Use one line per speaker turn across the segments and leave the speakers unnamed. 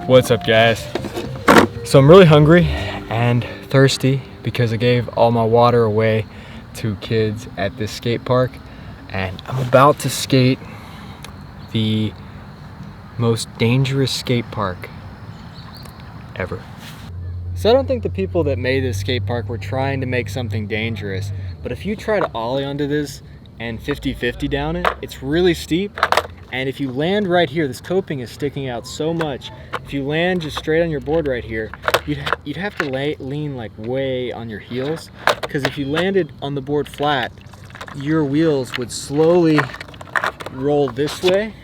What's up, guys? So I'm really hungry and thirsty because I gave all my water away to kids at this skate park, and I'm about to skate the most dangerous skate park ever. So I don't think the people that made this skate park were trying to make something dangerous, but if you try to ollie onto this and 50-50 down it, it's really steep. And if you land right here, this coping is sticking out so much. If you land just straight on your board right here, you'd have to lean like way on your heels, because if you landed on the board flat, your wheels would slowly roll this way,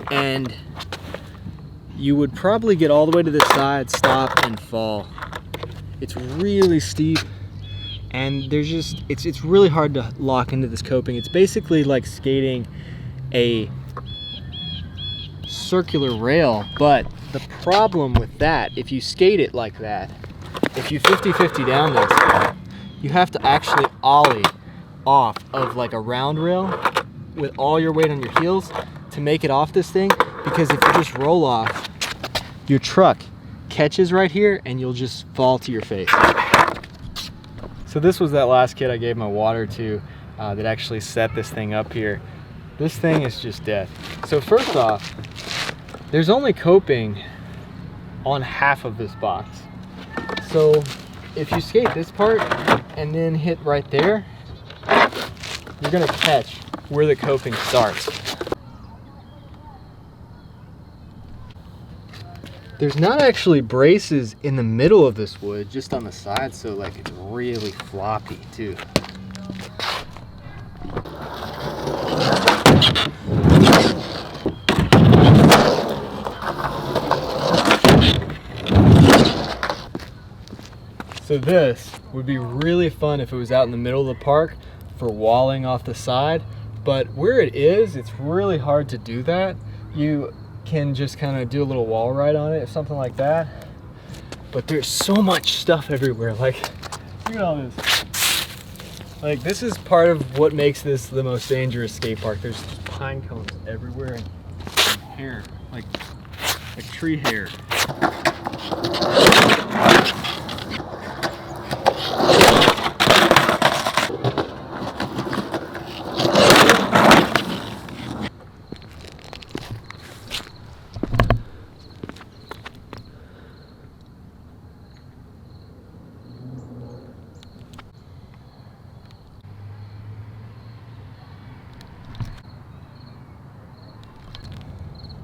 and you would probably get all the way to the side, stop, and fall. It's really steep. And there's just, it's really hard to lock into this coping. It's basically like skating a circular rail, but the problem with that, if you skate it like that, if you 50-50 down this, you have to actually ollie off of like a round rail with all your weight on your heels to make it off this thing, because if you just roll off, your truck catches right here and you'll just fall to your face. So this was that last kid I gave my water to that actually set this thing up here. This thing is just death. So first off, there's only coping on half of this box. So if you skate this part and then hit right there, you're gonna catch where the coping starts. There's not actually braces in the middle of this wood, just on the side, so like it's really floppy too. So this would be really fun if it was out in the middle of the park for walling off the side, but where it is, it's really hard to do that. You can just kind of do a little wall ride on it or something like that, but there's so much stuff everywhere. Like, look at all this. Like, this is part of what makes this the most dangerous skate park. There's just pine cones everywhere and hair, like tree hair.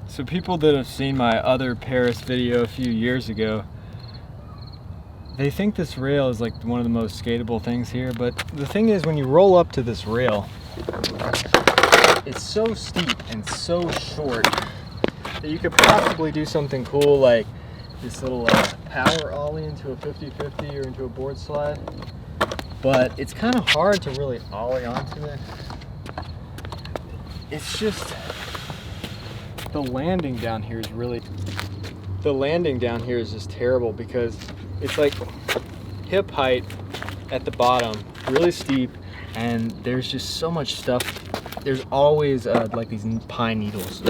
So people that have seen my other Paris video a few years ago, they think this rail is like one of the most skatable things here, but the thing is, when you roll up to this rail, it's so steep and so short that you could possibly do something cool like this little power ollie into a 50-50 or into a board slide, but it's kind of hard to really ollie onto it. It's just, the landing down here is just terrible, because it's like hip height at the bottom, really steep, and there's just so much stuff. There's always like these pine needles.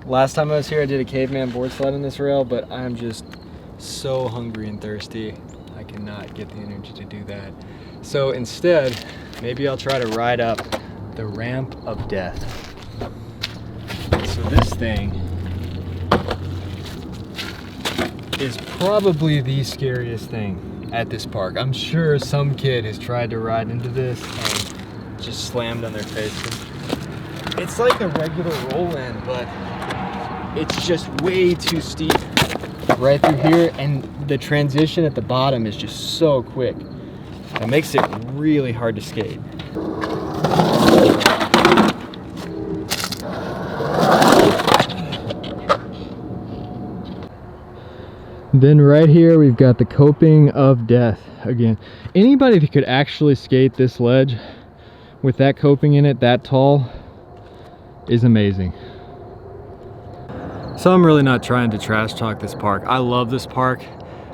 Last time I was here, I did a caveman board slide on this rail, but I'm just so hungry and thirsty, I cannot get the energy to do that. So instead, maybe I'll try to ride up the ramp of death. So this thing is probably the scariest thing at this park. I'm sure some kid has tried to ride into this and just slammed on their face. It's like a regular roll-in, but it's just way too steep right through here, and the transition at the bottom is just so quick. It makes it really hard to skate. Then right here we've got the coping of death again. Anybody that could actually skate this ledge with that coping in it that tall is amazing. So I'm really not trying to trash talk this park. I love this park.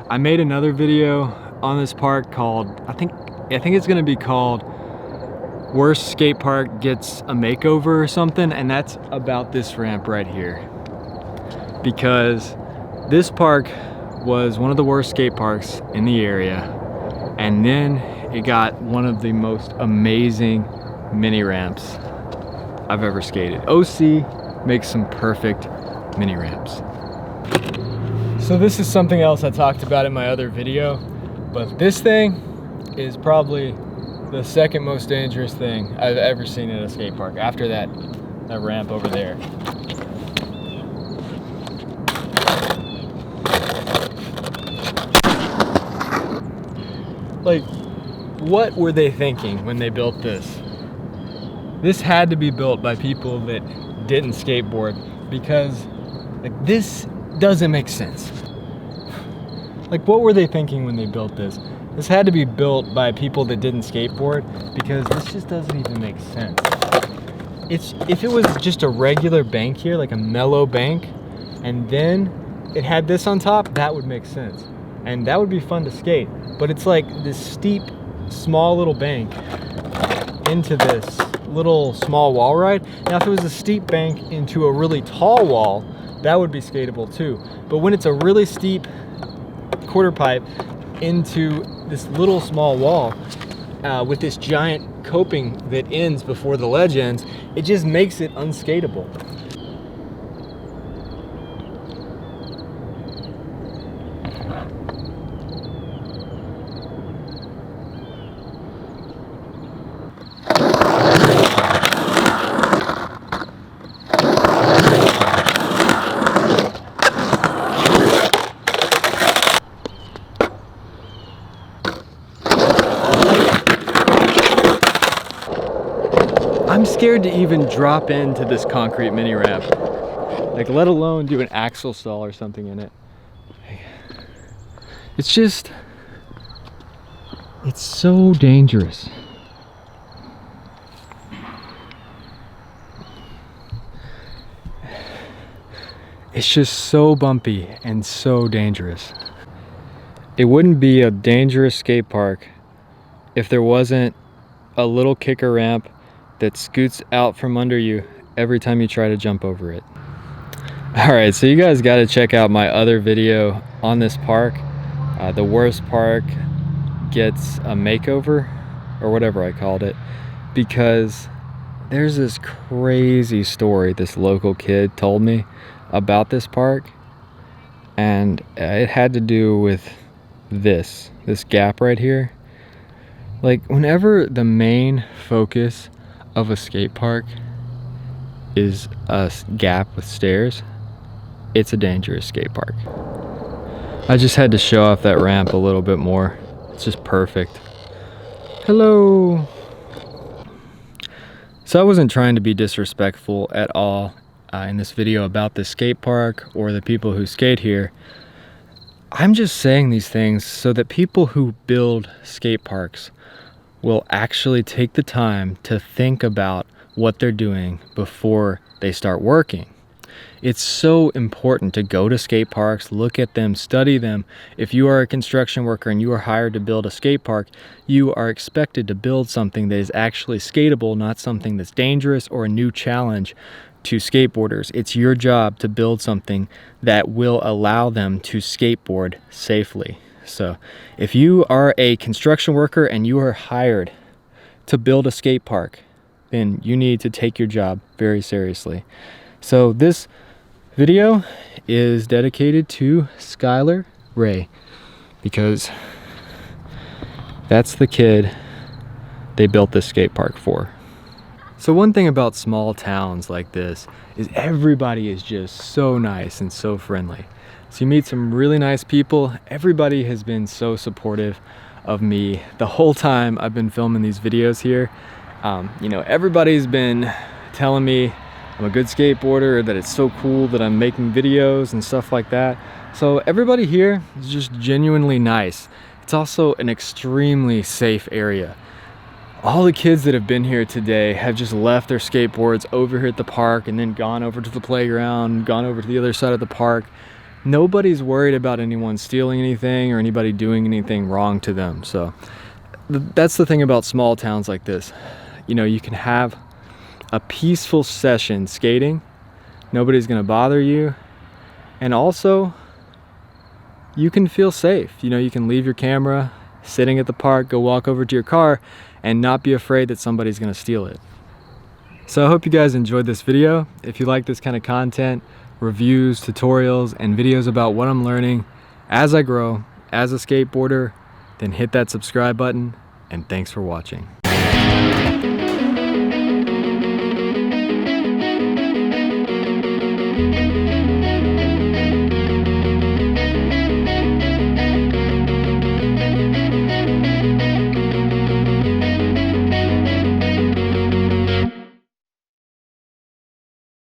I made another video on this park called, I think it's gonna be called worst skate park gets a makeover or something, and that's about this ramp right here. Because this park was one of the worst skate parks in the area, and then it got one of the most amazing mini ramps I've ever skated. OC makes some perfect mini ramps. So this is something else I talked about in my other video, but this thing is probably the second most dangerous thing I've ever seen at a skate park, after that ramp over there. Like, what were they thinking when they built this? This had to be built by people that didn't skateboard, because like, this doesn't make sense. Like, what were they thinking when they built this? This had to be built by people that didn't skateboard, because this just doesn't even make sense. If it was just a regular bank here, like a mellow bank, and then it had this on top, that would make sense. And that would be fun to skate. But it's like this steep, small little bank into this little small wall ride. Now, if it was a steep bank into a really tall wall, that would be skatable too. But when it's a really steep quarter pipe into this little small wall with this giant coping that ends before the ledge ends, it just makes it unskateable. I'm scared to even drop into this concrete mini ramp, like let alone do an axle stall or something in it. It's just, it's so dangerous. It's just so bumpy and so dangerous. It wouldn't be a dangerous skate park if there wasn't a little kicker ramp that scoots out from under you every time you try to jump over it. All right, so you guys got to check out my other video on this park. The worst park gets a makeover, or whatever I called it, because there's this crazy story this local kid told me about this park, and it had to do with this gap right here. Like, whenever the main focus of a skate park is a gap with stairs, it's a dangerous skate park. I just had to show off that ramp a little bit more. It's just perfect. Hello. So I wasn't trying to be disrespectful at all in this video about the skate park or the people who skate here. I'm just saying these things so that people who build skate parks will actually take the time to think about what they're doing before they start working. It's so important to go to skate parks, look at them, study them. If you are a construction worker and you are hired to build a skate park, you are expected to build something that is actually skatable, not something that's dangerous or a new challenge to skateboarders. It's your job to build something that will allow them to skateboard safely. So if you are a construction worker and you are hired to build a skate park, then you need to take your job very seriously. So this video is dedicated to Skylar Ray, because that's the kid they built this skate park for. So one thing about small towns like this is everybody is just so nice and so friendly. So you meet some really nice people. Everybody has been so supportive of me the whole time I've been filming these videos here. You know, everybody's been telling me I'm a good skateboarder, that it's so cool that I'm making videos and stuff like that. So everybody here is just genuinely nice. It's also an extremely safe area. All the kids that have been here today have just left their skateboards over here at the park and then gone over to the playground, gone over to the other side of the park. Nobody's worried about anyone stealing anything or anybody doing anything wrong to them. So that's the thing about small towns like this.
you know, you can have a peaceful session skating. Nobody's gonna bother you. And also, you can feel safe. You know, you can leave your camera sitting at the park, go walk over to your car, and not be afraid that somebody's gonna steal it. So I hope you guys enjoyed this video. If you like this kind of content, reviews, tutorials, and videos about what I'm learning as I grow as a skateboarder, then hit that subscribe button, and thanks for watching.